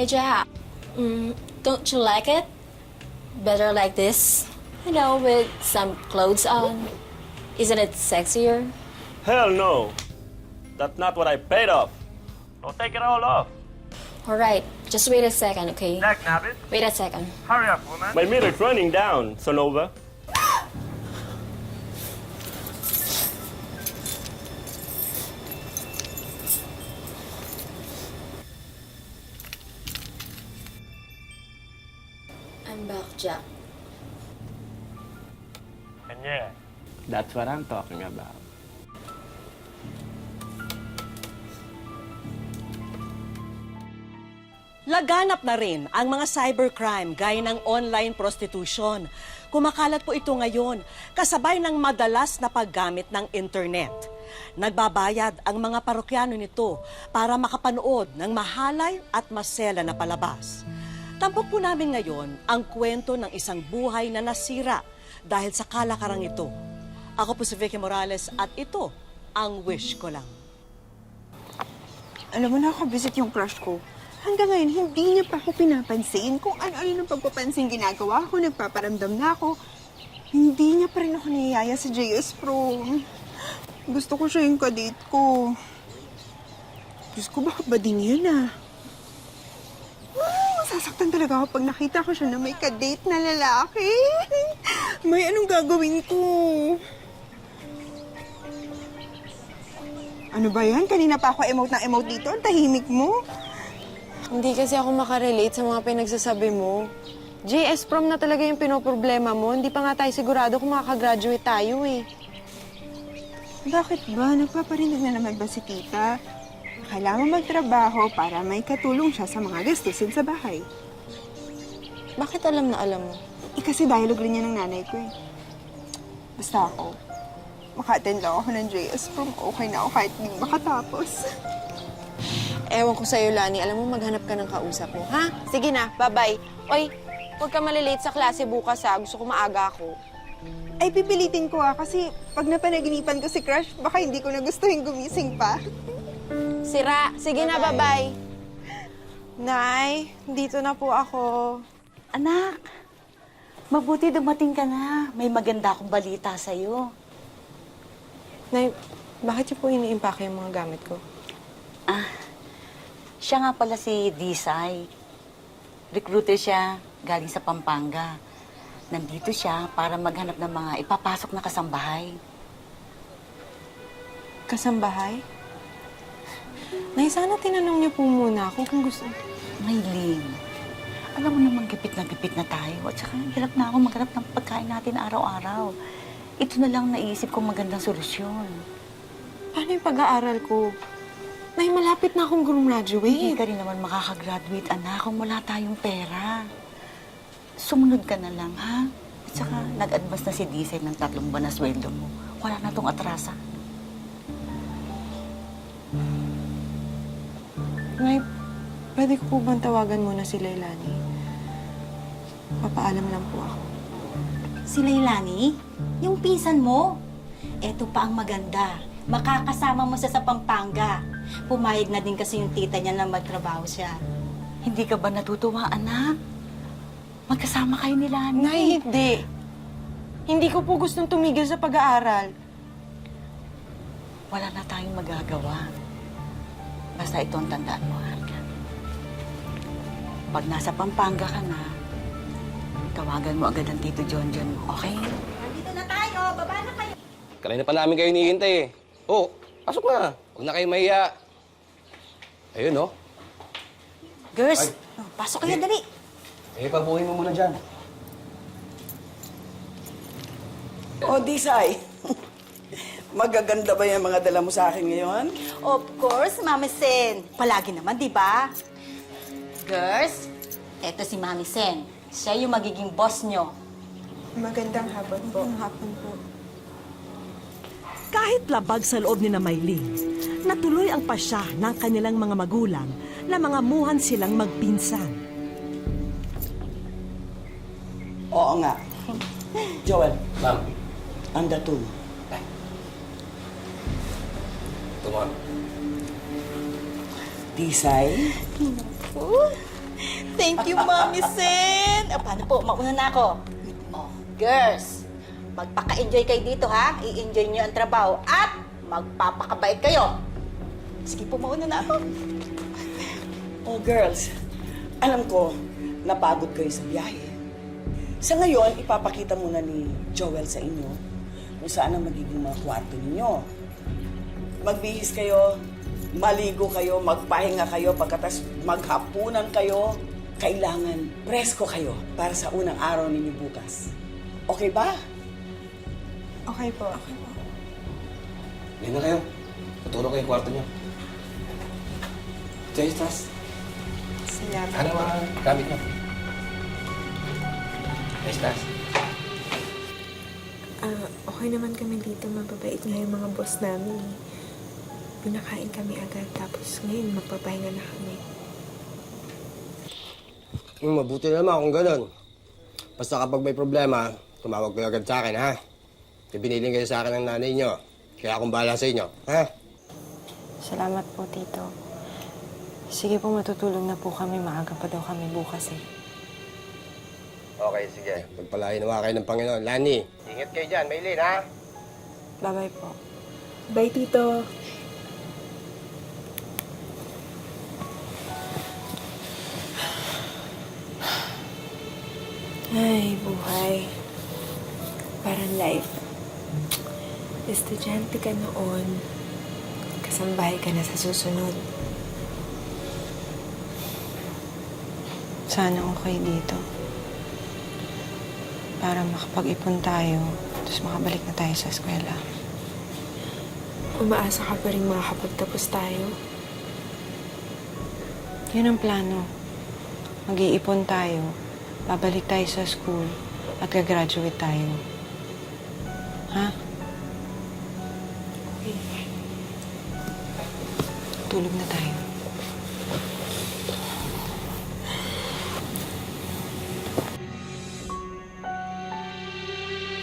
Hey, Jack. Don't you like it? Better like this? You know, with some clothes on. Isn't it sexier? Hell no. That's not what I paid off. Don't take it all off. All right, just wait a second, okay? Dag nabbit. Wait a second. Hurry up, woman. My meter's running down, Sonova. I'm back, Jack. And yeah, That's what I'm talking about. Laganap na rin ang mga cybercrime gaya ng online prostitution. Kumakalat po ito ngayon, kasabay ng madalas na paggamit ng internet. Nagbabayad ang mga parokyano nito para makapanood ng mahalay at masela na palabas. Tampok po namin ngayon ang kwento ng isang buhay na nasira dahil sa kalakarang ito. Ako po si Vicky Morales at ito ang wish ko lang. Alam mo, nakabisit yung crush ko. Hanggang ngayon, hindi niya pa ako pinapansin. Kung ano-ano ng pagpapansin ginagawa ko, nagpaparamdam na ako. Hindi niya pa rin ako niyayaya sa JS Prom. Gusto ko siya yung kadate ko. Diyos ko, baka ba din yun Masasaktan talaga ako pag nakita ko siya na may kadate na lalaki. May anong gagawin ko? Ano ba yan? Kanina pa ako emote ng emote dito. Ang tahimik mo. Hindi kasi ako makarelate sa mga pinagsasabi mo. JS Prom na talaga yung pinoproblema mo. Hindi pa nga tayo sigurado kung makakagraduate tayo eh. Bakit ba? Nagpaparinig na naman ba si tita? Kailangan magtrabaho para may katulong siya sa mga gastusin sa bahay. Bakit alam na alam mo? Kasi dialogue rin niya ng nanay ko eh. Basta ako, maka-attend lang ako ng JS Prom. Okay na ako kahit hindi makatapos. Ewan ko sa'yo, Lani. Alam mo, maghanap ka ng kausap mo. Ha? Sige na, bye-bye. Oy, huwag ka malilate sa klase bukas ha. Gusto ko maaga ako. Ay, pipilitin ko kasi pag napanaginipan ko si Crush, baka hindi ko na gustuhin gumising pa. Sira. Sige na, bye-bye. Nay, dito na po ako. Anak, mabuti dumating ka na. May maganda akong balita sa'yo. Nay, bakit niyo po iniimpake yung mga gamit ko? Siya nga pala si Disay. Recruiter siya galing sa Pampanga. Nandito siya para maghanap ng mga ipapasok na kasambahay. Kasambahay? Nay, sana tinanong niyo po muna ako kung gusto. Maylin, alam mo naman gipit na tayo. At saka hirap na ako maghanap ng pagkain natin araw-araw. Ito na lang naisip kong magandang solusyon. Paano yung pag-aaral ko? Nay, malapit na akong Hindi graduate. ka rin naman makakagraduate, anak, kung wala tayong pera. Sumunod ka na lang, ha? At saka, nag-advance na si Disay ng 3 buwan na sweldo mo. Wala na tong atrasa. Nay, pwede ko po bang tawagan muna si Lailani? Papaalam lang po ako. Si Lailani, yung pinsan mo. Eto pa ang maganda. Makakasama mo siya sa Pampanga. Pumayag na din kasi yung tita niya na magtrabaho siya. Hindi ka ba natutuwa, anak? Magkasama kayo nila, Nay, hindi. Hindi ko po gustong tumigil sa pag-aaral. Wala na tayong magagawa. Basta ito ang tandaan mo, Harka. Pag nasa Pampanga ka na, tawagan mo agad ang Tito Jonjon mo, okay? Nandito na tayo, baba na kayo. Kanina pa namin kayo hinihintay eh. Oh, pasok na. Huwag na kayo mahiya. Ayun, no? Girls, pasok kayo, dali. Pabuhin mo muna dyan. O, Disay. Magaganda ba yung mga dala mo sa akin ngayon? Of course, Mami Sen. Palagi naman, di ba? Girls, eto si Mami Sen. Siya yung magiging boss nyo. Magandang hapon po. Kahit labag sa loob ni na Maylin, natuloy ang pasya ng kanilang mga magulang na mga muhan silang magpinsan. Oo nga. Joel, Ma'am, ang dato mo. tumon. Disay, Thank you, Mami Sen. Paano po? Mauna na ako. Oh, girls, magpaka-enjoy kayo dito, ha? I-enjoy niyo ang trabaho at magpapakabait kayo. Sige po, mauna na ako. Oh, girls, alam ko, napagod kayo sa biyahe. Sa ngayon, ipapakita muna ni Joel sa inyo kung saan ang magiging mga kwarto ninyo. Magbihis kayo, maligo kayo, magpahinga kayo, pagkatas maghapunan kayo. Kailangan presko kayo para sa unang araw ninyo bukas. Okay ba? Okay po. Yan na kayo. Tutulog kayo yung kwarto niyo. Jay, tas. Salamat. Ano mga gamit niyo? Jay, tas. Okay naman kami dito. Mababait nga yung mga boss namin. Pinakain kami agad. Tapos ngayon, magpapahinga na kami. Mabuti naman kung ganun. Basta kapag may problema, tumawag kayo agad sa akin, ha? Biniling kayo sa akin ng nanay niyo. Kaya akong bahala sa inyo, ha? Salamat po, Tito. Sige po, matutulog na po kami. Maaga pa daw kami bukas eh. Okay, sige. Pagpalain nawa kayo ng Panginoon. Lani, ingat kayo dyan. Maylin, ha? Bye-bye po. Bye, Tito. Ay, buhay. Parang life. Estudyante ka noon. Kasambahay ka na sa susunod. Sana okay dito. Para makapag-ipon tayo, tapos makabalik na tayo sa eskwela. Umaasa ka pa rin makakapagtapos tayo. Yun ang plano. Mag-iipon tayo, babalik tayo sa school, at gagraduate tayo. Ha? Okay. Tulog na tayo.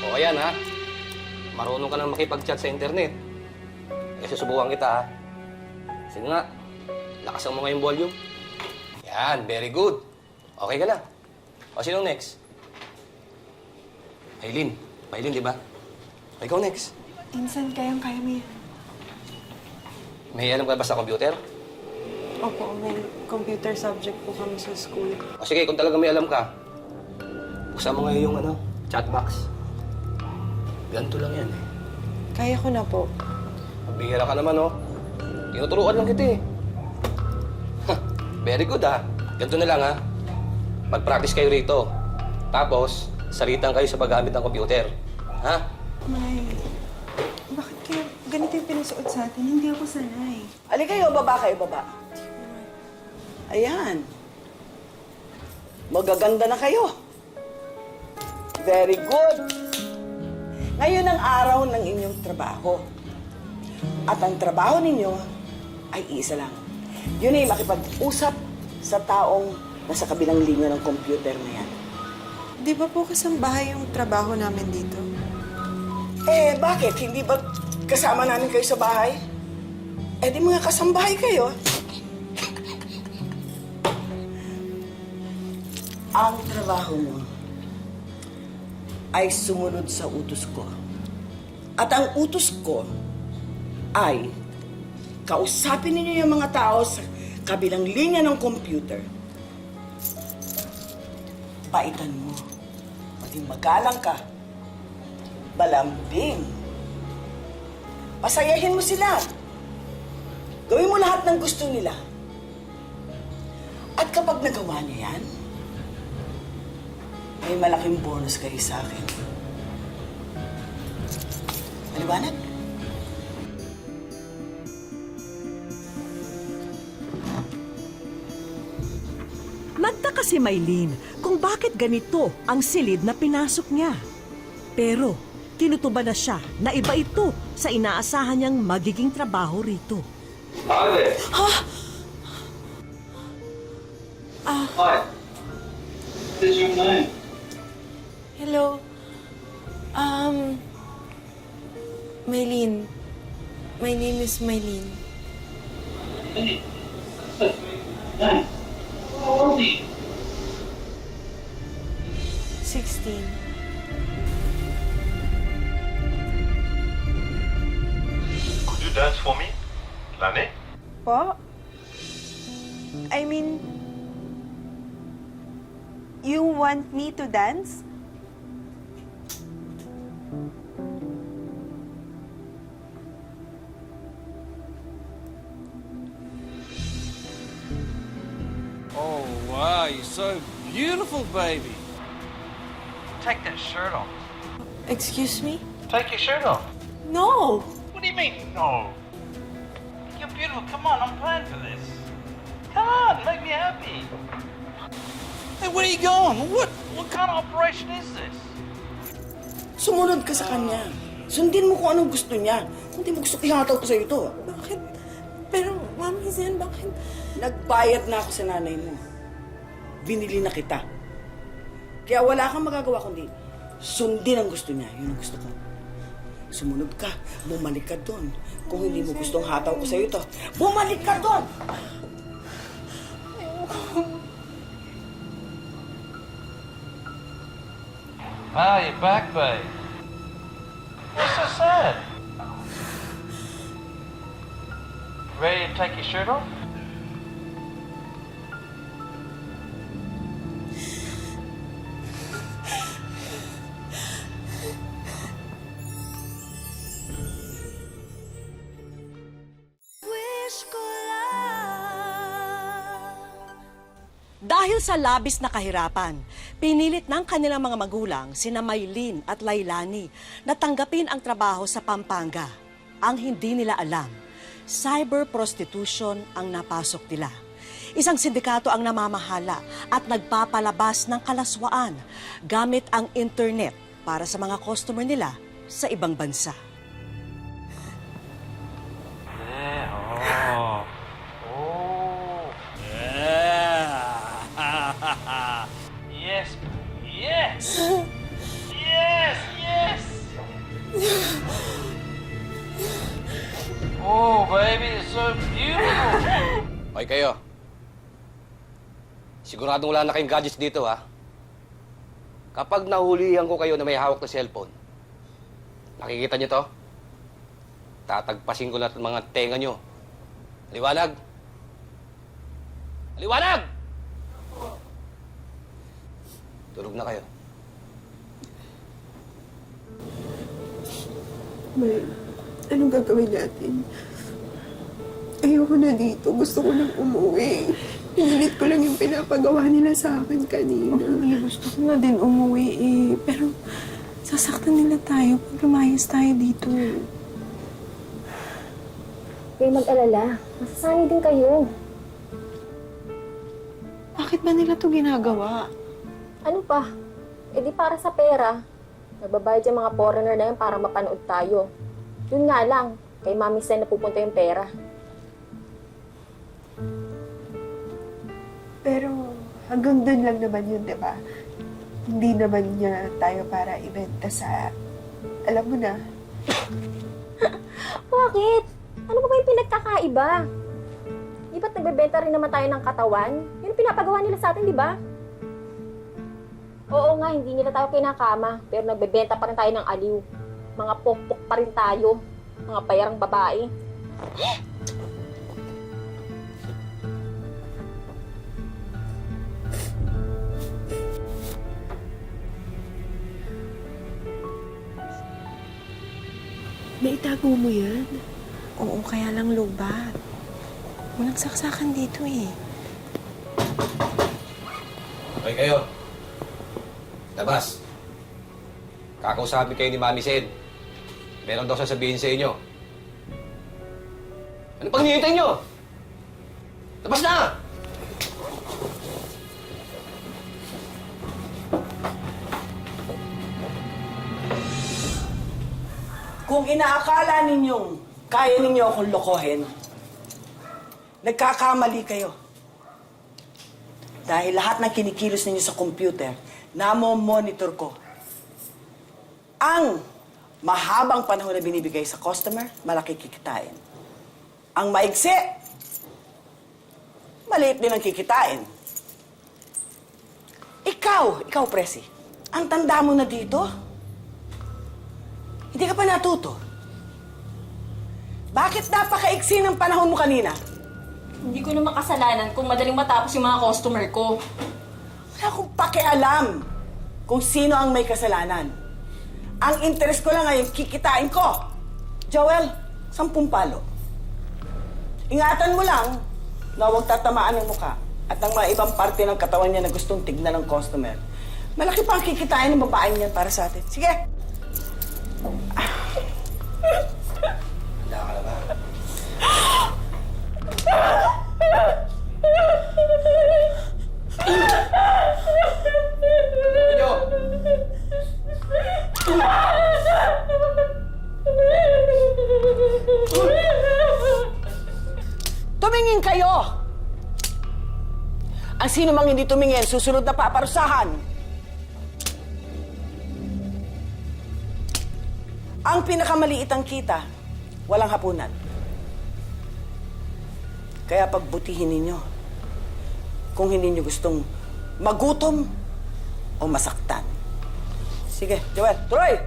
O yan, ha? Marunong ka nang makipag-chat sa internet. Eh, susubukan kita, ha? Sige nga. Lakasan mo nga yung volume. Yan, very good. Okay ka na. O, sinong next? Maylin. Maylin, di ba? O, ikaw next. Insan, kayang-kaya mo yan. May alam ka ba sa computer? Opo, may computer subject po kami sa school. O sige, kung talaga may alam ka, buksan mo ngayon yung chat box. Ganito lang yan, eh. Kaya ko na po. Magbihira ka naman, oh. Tinuturuan lang kita, eh. Very good, ha? Ganito na lang, ha? Mag-practice kayo rito. Tapos, salitan kayo sa paggamit ng computer. Ha? May, bakit kaya ganito yung pinasuot sa atin? Hindi ako sanay. Ali kayo, baba kayo, baba. Ayan. Magaganda na kayo. Very good. Ngayon ang araw ng inyong trabaho. At ang trabaho ninyo ay isa lang. Yun ay makipag-usap sa taong nasa kabilang linya ng computer na yan. Di ba po kasambahay yung trabaho namin dito? Eh, bakit? Hindi ba kasama namin kayo sa bahay? Eh, di mga kasambahay kayo. Ang trabaho mo ay sumunod sa utos ko. At ang utos ko ay kausapin ninyo yung mga tao sa kabilang linya ng computer. Paitan mo. Maging magalang ka. Balambing. Pasayahin mo sila. Gawin mo lahat ng gusto nila. At kapag nagawa niya yan, may malaking bonus kayo sa akin. Maliwanag? Nagtaka si Maylin kung bakit ganito ang silid na pinasok niya. Pero kinutuban na siya na iba ito sa inaasahan niyang magiging trabaho rito. Ale! Hi. This is your name. Hello. Maylin. My name is Maylin. Hey, that's a great name. How old are you? 16. Could you dance for me, Lani? Po? I mean, you want me to dance? Oh, wow, you're so beautiful, baby. Take that shirt off. Excuse me? Take your shirt off. No! What do you mean, no? You're beautiful. Come on, I'm paying for this. Come on, make me happy. Hey, where are you going? What kind of operation is this? Sumunod ka sa kanya. Sundin mo kung anong gusto niya. Kung di mo gusto, ihataw ko sa'yo ito. Bakit? Pero, Mami Zen, bakit? Nagbayad na ako sa nanay mo. Binili na kita. Kaya wala kang magagawa kundi sundin ang gusto niya. Yun ang gusto ko. Sumunod ka. Bumalik ka doon. Kung hindi mo gustong hataw ko sa'yo ito, bumalik ka doon! Ah, you're back, babe. What's so sad? Ready to take your shirt off? Dahil sa labis na kahirapan, pinilit ng kanilang mga magulang sina Maylene at Lailani na tanggapin ang trabaho sa Pampanga. Ang hindi nila alam, cyber prostitution ang napasok nila. Isang sindikato ang namamahala at nagpapalabas ng kalaswaan gamit ang internet para sa mga customer nila sa ibang bansa. Yeah, oh. Oh. Yes, yes! Yes, yes! Oh, baby, it's so beautiful! Okay kayo. Siguradong wala na kayong gadgets dito, ha? Kapag nahulihan ko kayo na may hawak na cellphone, nakikita niyo to? Tatagpasin ko lahat ng mga tenga niyo. Liwanag! Liwanag! Tulog na kayo. May, anong gagawin natin? Ayoko na dito. Gusto ko nang umuwi. Pinilit ko lang yung pinapagawa nila sa akin kanina. Gusto ko na din umuwi eh. Pero sasaktan nila tayo pag lumayas tayo dito. Kayo mag-alala. Masasanay din kayo. Bakit ba nila to ginagawa? Ano pa? Eh di para sa pera. Nagbabayad yung mga foreigner na yun para mapanood tayo. Yun nga lang, kay Mami Sen na pupunta yung pera. Pero hanggang doon lang naman yun, di ba? Hindi naman niya tayo para ibenta sa... Alam mo na. Bakit? Ano ba yung pinagkakaiba? Di ba't nagbebenta rin naman tayo ng katawan? Yun ang pinapagawa nila sa atin, di ba? Oo nga, hindi nila tayo kinakama, pero nagbebenta pa rin tayo ng aliw. Mga pokpok pa rin tayo. Mga bayarang babae. Naitago mo yan? Oo, kaya lang lubat. Walang saksakan dito eh. Okay kayo. Labas. Kakausapin kayo ni Mami Sen. Meron daw sasabihin sa inyo. Ano pang hinihintay nyo? Labas na! Kung inaakala ninyong kaya ninyo akong lokohin, nagkakamali kayo. Dahil lahat ng kinikilos ninyo sa computer, namo-monitor ko. Ang mahabang panahon na binibigay sa customer, malaki kikitain. Ang maigsi, maliit din ang kikitain. Ikaw, Presi, Ang tanda mo na dito? Hindi ka pa natuto? Bakit napakaiksi ng panahon mo kanina? Hindi ko naman kasalanan kung madaling matapos yung mga customer ko. Wala akong pakialam kung sino ang may kasalanan. Ang interest ko lang ay yung kikitain ko. Joel, 10 palo. Ingatan mo lang na huwag tatamaan ng mukha at ang mga ibang parte ng katawan niya na gustong tignan ng customer. Malaki pa ang kikitain ng babaeng niyan para sa atin. Sige! Handa ka na ba? Medyo! Tumingin kayo! Ang sino mang hindi tumingin, susunod na paparusahan. Ang pinakamaliit ang kita, walang hapunan. Kaya pagbutihin ninyo kung hindi nyo gustong magutom o masaktan. Sige, Joel, tuloy!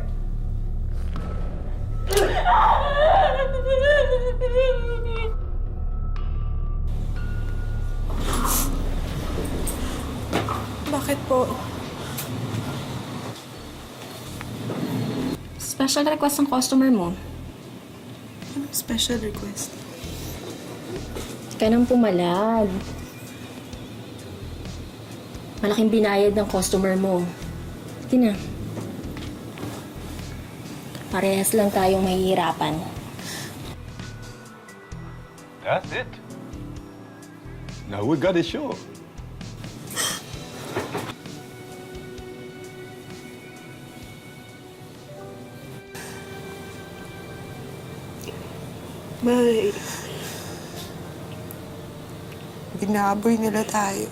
Bakit po? Special request ng customer mo. Anong special request? Hindi ka nang pumalag. Malaking binayad ng customer mo. Hindi na. Parehas lang tayong mahihirapan. That's it. Now we got a show. May... Binaboy nila tayo.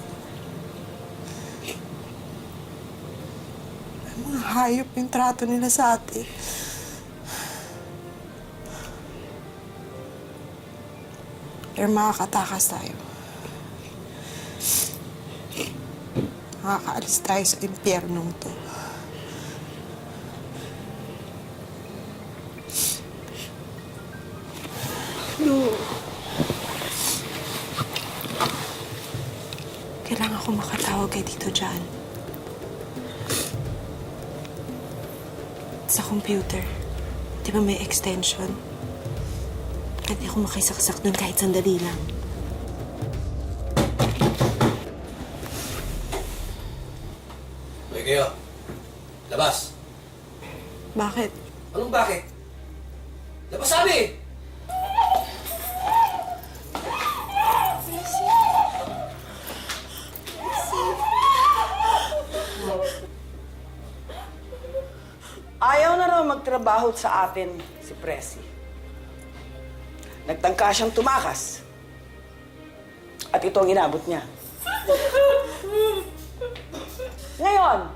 Ang mga hayop yung trato nila sa atin. Pero makakatakas tayo. Makakaalis tayo sa impyernong to. No. Kailangan ko makatawag kay Tito John. Sa computer. Di ba may extension? Pwede ako makisaksak doon kahit sandali lang. Hoy kayo. Labas. Bakit? Anong bakit? Labas sabi! Ayaw na raw magtrabaho sa atin si Presi. Nagtangka siyang tumakas. At ito ang inabot niya. Ngayon,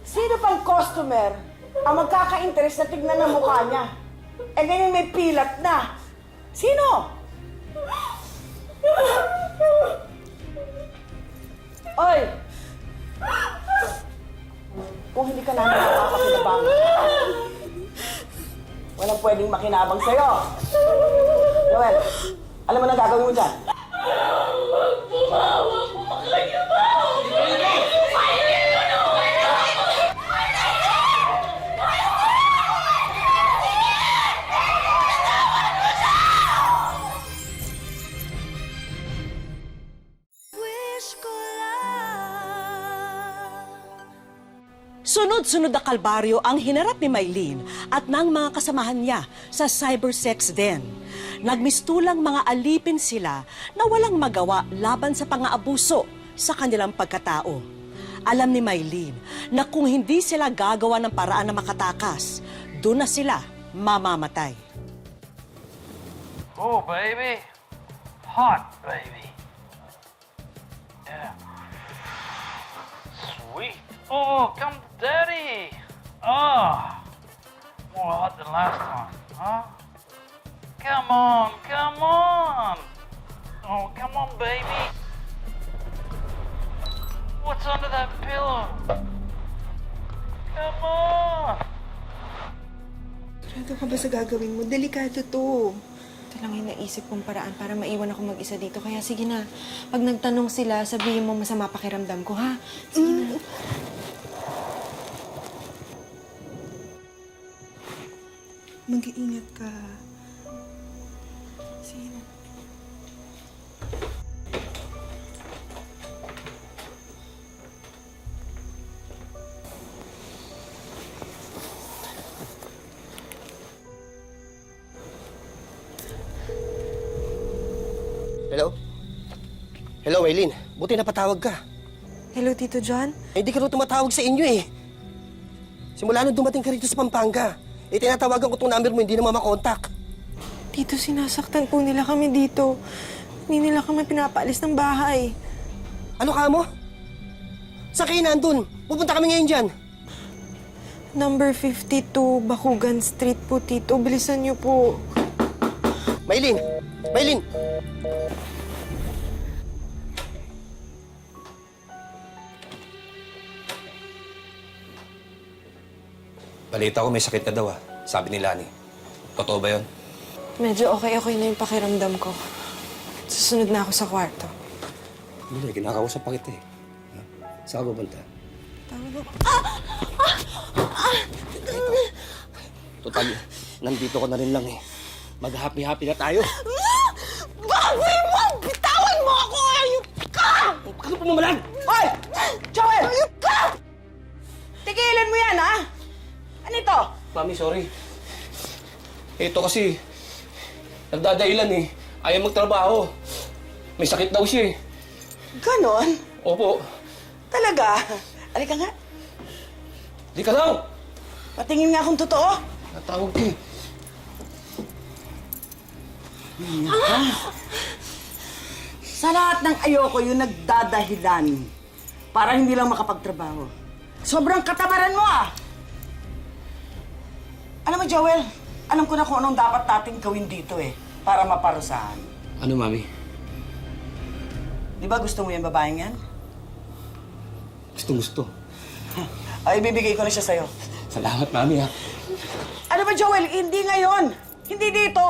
sino pang customer ang magkaka-interest na tignan ng mukha niya? Eh ngayon may pilat na. Sino? Oy! Kung hindi ka namin nakakakinabang, walang pwedeng makinabang sa'yo. Joel, alam mo na gagawin mo dyan? Sunod-sunod na kalbaryo ang hinarap ni Maylene at ng mga kasamahan niya sa cybersex den. Nagmistulang mga alipin sila na walang magawa laban sa pang-aabuso sa kanilang pagkatao. Alam ni Maylene na kung hindi sila gagawa ng paraan na makatakas, doon na sila mamamatay. Oh, baby. Hot, baby. Yeah. Sweet. Oh, come, daddy. Oh, more hot than last time, huh? Come on, come on. Oh, come on, baby. What's under that pillow? Sigurado ka ba sa gagawin mo? Delikado to. Ito lang yung naisip kong paraan para maiwan ako mag-isa dito. Kaya sige na, pag nagtanong sila, sabihin mo masama pakiramdam ko, ha? Sige na. Mag-iingat ka. Sige na. Hello? Hello, Eileen. Buti napatawag ka. Hello, Tito John? Eh, di ka rin tumatawag sa inyo eh. Simula nung dumating ka rito sa Pampanga, eh, tinatawagan ko tong number mo, hindi naman makontak. Tito, sinasaktan po nila kami dito. Hindi nila kami pinapaalis ng bahay. Ano ka mo? Saan kayo nandun? Pupunta kami ngayon dyan. Number 52, Bakugan Street po, Tito. Bilisan niyo po. Maylin! Maylin! Balita ko may sakit ka daw ah. Sabi ni Lani. Totoo ba yun? Medyo okay na yung pakiramdam ko. Susunod na ako sa kwarto. Hindi, kinakausap pa kita eh. Ha? Saan ka pupunta? Tama ba? Total, nandito ka na rin lang eh. Mag-happy-happy na tayo. Bawi mo! Bitawan mo ako! Ayop ka! Ano pumamalan? Hoy! Joel! Ayop ka! Tigilan mo yan, ha? Ano ito? Mami, sorry. Ito kasi, nagdadailan eh. Ayaw magtrabaho. May sakit daw siya eh. Ganon? Opo. Talaga? Alika nga. Di ka daw! Patingin nga kung totoo. Natawag ka eh. Sa lahat ng ayoko yung nagdadahilan para hindi lang makapagtrabaho. Sobrang katamaran mo ah! Alam mo, Joel, alam ko na kung anong dapat nating gawin dito eh, para maparusahan. Ano, Mami? Di ba gusto mo yung babaeng yan? Gusto. Ay, ibibigay ko na siya sa'yo. Salamat, Mami ha. Ano ba, Joel? Hindi ngayon! Hindi dito!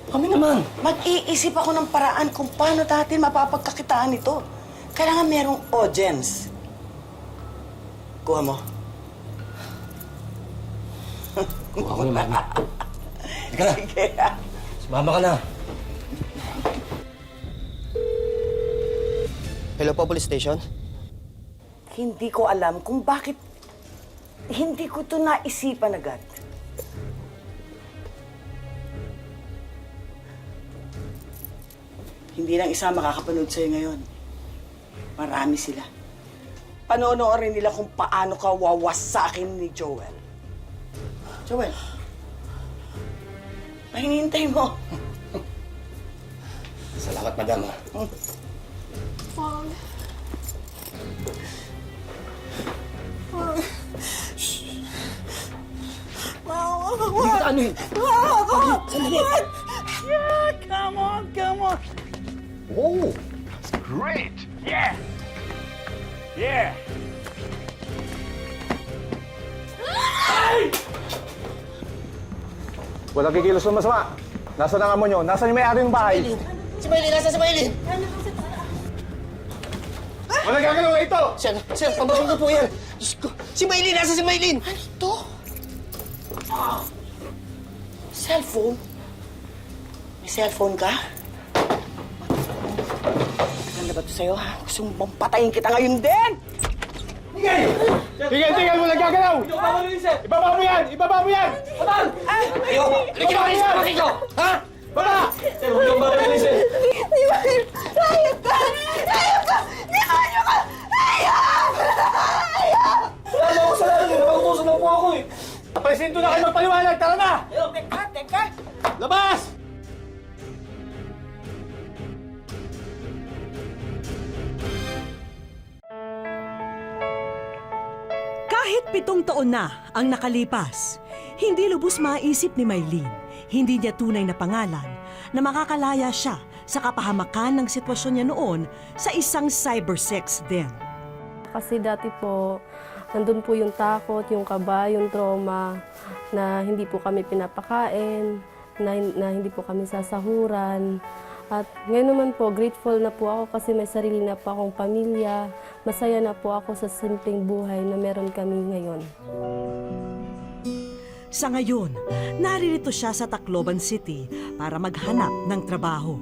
Kami naman. Mag-iisip ako ng paraan kung paano natin mapapagkakitaan ito. Kailangan merong audience. Kuha mo. Kuha ko na, Mami. Halika na. Sige. Sumama ka na. Hello po, police station? Hindi ko alam kung bakit hindi ko ito naisipan agad. Hindi lang isa makakapanood sa'yo ngayon. Marami sila. Panonoorin nila kung paano ka wawasakin ni Joel. Joel, ay hinihintay mo. Salamat, madam ha. Hindi ka ano eh. Sandali. Yeah, come on, come on. Oh! Great! Yeah! Yeah! Walang kikilos ng masama. Nasaan ang amo nyo? Nasaan yung may-ari ng bahay? Si Maylin! Nasaan si Maylin? Walang gagalaw ito! Sir, pabasok na po yan. Diyos ko. Si Maylin! Nasaan si Maylin? Ano ito? Cellphone? May cellphone ka? Maganda ba ito sa'yo, ha? Gusto mo bang patayin kita ngayon din? Tigil! Walang gagalaw! Ibaba mo yan! Ibaba mo yan! Ayoko! Ano ginawa niyo sa kapatid ko? Ha? Baba! Sir, huwag yung babalik, sir. Di ba? Hayop ka! Hayop ka! Demonyo ka! Hayop! Hayop! Wala mo ako sa lalan eh. Napagutusan lang po ako eh. Presinto na kayo magpaliwanag! Tara na! Teka! Labas! Kahit 7 taon na ang nakalipas, hindi lubos maisip ni Maylin, hindi niya tunay na pangalan, na makakalaya siya sa kapahamakan ng sitwasyon niya noon sa isang cybersex den. Kasi dati po, nandun po yung takot, yung kaba, yung trauma, na hindi po kami pinapakain, na hindi po kami sasahuran. At ngayon naman po, grateful na po ako kasi may sarili na po akong pamilya. Masaya na po ako sa simpleng buhay na meron kami ngayon. Sa ngayon, naririto siya sa Tacloban City para maghanap ng trabaho.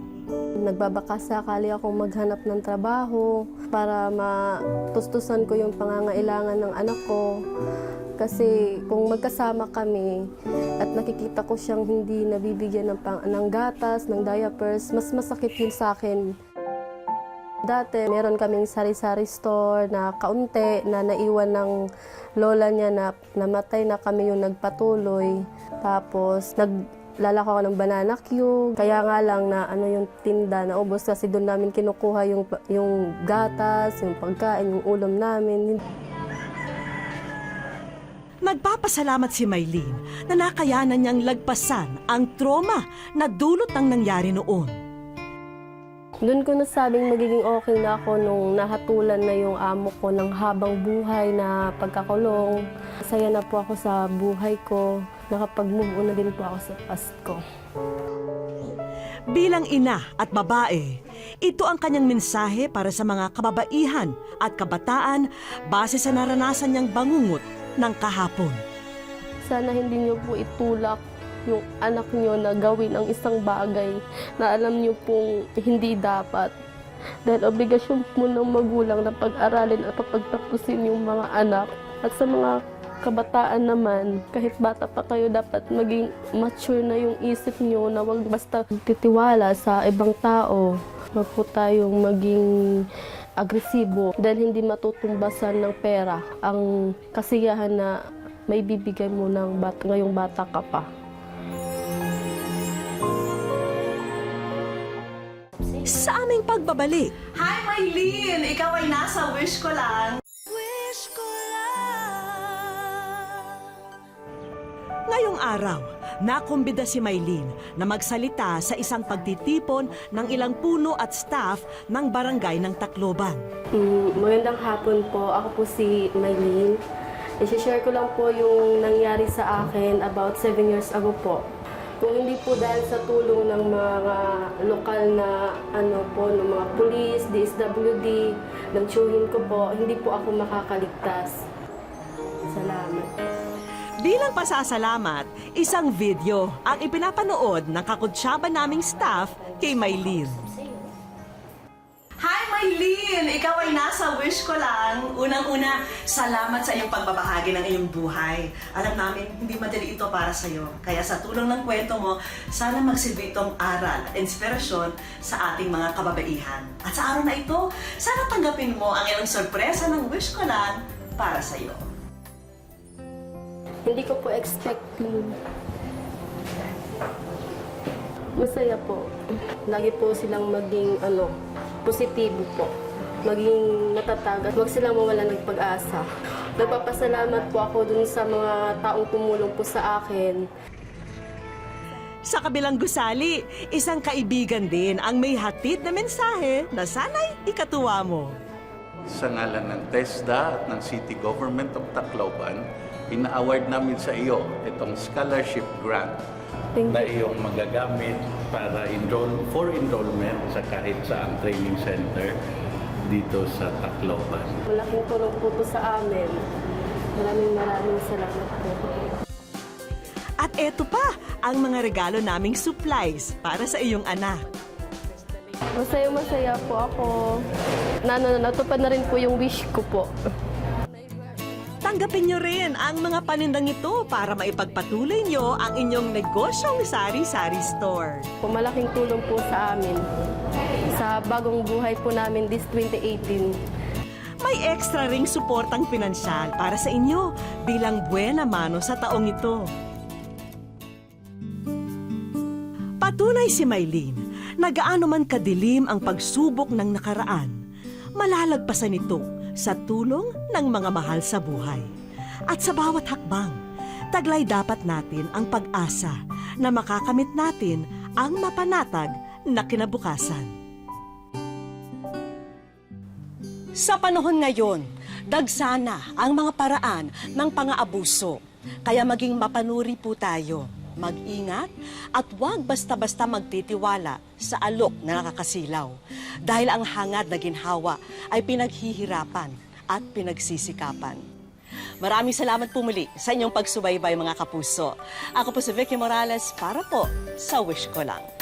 Nagbabakasakali akong maghanap ng trabaho para matustusan ko yung pangangailangan ng anak ko. Kasi kung magkasama kami at nakikita ko siyang hindi nabibigyan ng gatas, ng diapers, mas masakit yun sa akin. Dati, meron kaming sari-sari store na kaunti na naiwan ng lola niya na namatay na kami yung nagpatuloy. Tapos, naglalako ako ng banana cue. Kaya nga lang na yung tinda na ubos kasi doon namin kinukuha yung gatas, yung pagkain, yung ulam namin. Nagpapasalamat si Maylene na nakayanan niyang lagpasan ang trauma na dulot ng nangyari noon. Doon ko nasabing magiging okay na ako nung nahatulan na yung amo ko ng habang buhay na pagkakulong. Masaya na po ako sa buhay ko. Nakapag-move on na din po ako sa past ko. Bilang ina at babae, ito ang kanyang mensahe para sa mga kababaihan at kabataan base sa naranasan niyang bangungot ng kahapon. Sana hindi niyo po itulak yung anak niyo na gawin ang isang bagay na alam niyo pong hindi dapat. Dahil obligasyon po ng magulang na pag-aralin at pagtapusin yung mga anak. At sa mga kabataan naman, kahit bata pa kayo, dapat maging mature na yung isip niyo na wag basta titiwala sa ibang tao. Wag po tayong maging agresibo dahil hindi matutumbasan ng pera ang kasiyahan na may bibigay mo ng ngayong bata ka pa. Sa aming pagbabalik, Hi, Maylene! Ikaw ay nasa Wish Ko Lang. ngayong araw, nakumbida si Maylene na magsalita sa isang pagtitipon ng ilang puno at staff ng barangay ng Tacloban. Magandang hapon po. Ako po si Maylene. I-share ko lang po yung nangyari sa akin about 7 years ago po. Kung hindi po dahil sa tulong ng mga lokal na ng mga pulis, DSWD, ng tiyuhin ko po, hindi po ako makakaligtas. Salamat. Bilang pasasalamat, isang video ang ipinapanood ng kakutsaba naming staff kay Maylene. Hi, Maylene! Ikaw ay nasa Wish Ko Lang. Unang-una, salamat sa iyong pagbabahagi ng iyong buhay. Alam namin, hindi madali ito para sa iyo. Kaya sa tulong ng kwento mo, sana magsilbi itong aral at inspirasyon sa ating mga kababaihan. At sa araw na ito, sana tanggapin mo ang ilang sorpresa ng Wish Ko Lang para sa iyo. Hindi ko po expecting. Masaya po. Lagi po silang maging positibo po. Maging matatag at huwag silang mawala ng pag-asa. Nagpapasalamat po ako dun sa mga taong tumulong po sa akin. Sa kabilang gusali, isang kaibigan din ang may hatid na mensahe na sana'y ikatuwa mo. Sa ngalan ng TESDA at ng City Government of Tacloban, ina-award namin sa iyo itong scholarship grant na iyong magagamit para for enrollment sa kahit saang training center dito sa Tacloban. Malaking tulong po sa amin. Maraming salamat po. At eto pa ang mga regalo naming supplies para sa iyong anak. Masaya po ako. Natupad na rin po yung wish ko po. Tanggapin nyo rin ang mga panindang ito para maipagpatuloy nyo ang inyong negosyong sari-sari store. Malaking tulong po sa amin sa bagong buhay po namin this 2018. May extra ring suportang pinansyal para sa inyo bilang buena mano sa taong ito. Patunay si Maylene na gaano man kadilim ang pagsubok ng nakaraan, malalagpasan ito sa tulong ng mga mahal sa buhay. At sa bawat hakbang, taglay dapat natin ang pag-asa na makakamit natin ang mapanatag na kinabukasan. Sa panahon ngayon, Dagsana ang mga paraan ng pang-aabuso. Kaya maging mapanuri po tayo. Mag-ingat at huwag basta-basta magtitiwala sa alok na nakakasilaw. Dahil ang hangad na ginhawa ay pinaghihirapan at pinagsisikapan. Maraming salamat po muli sa inyong pagsubaybay mga kapuso. Ako po si Vicky Morales para po sa Wish Ko Lang.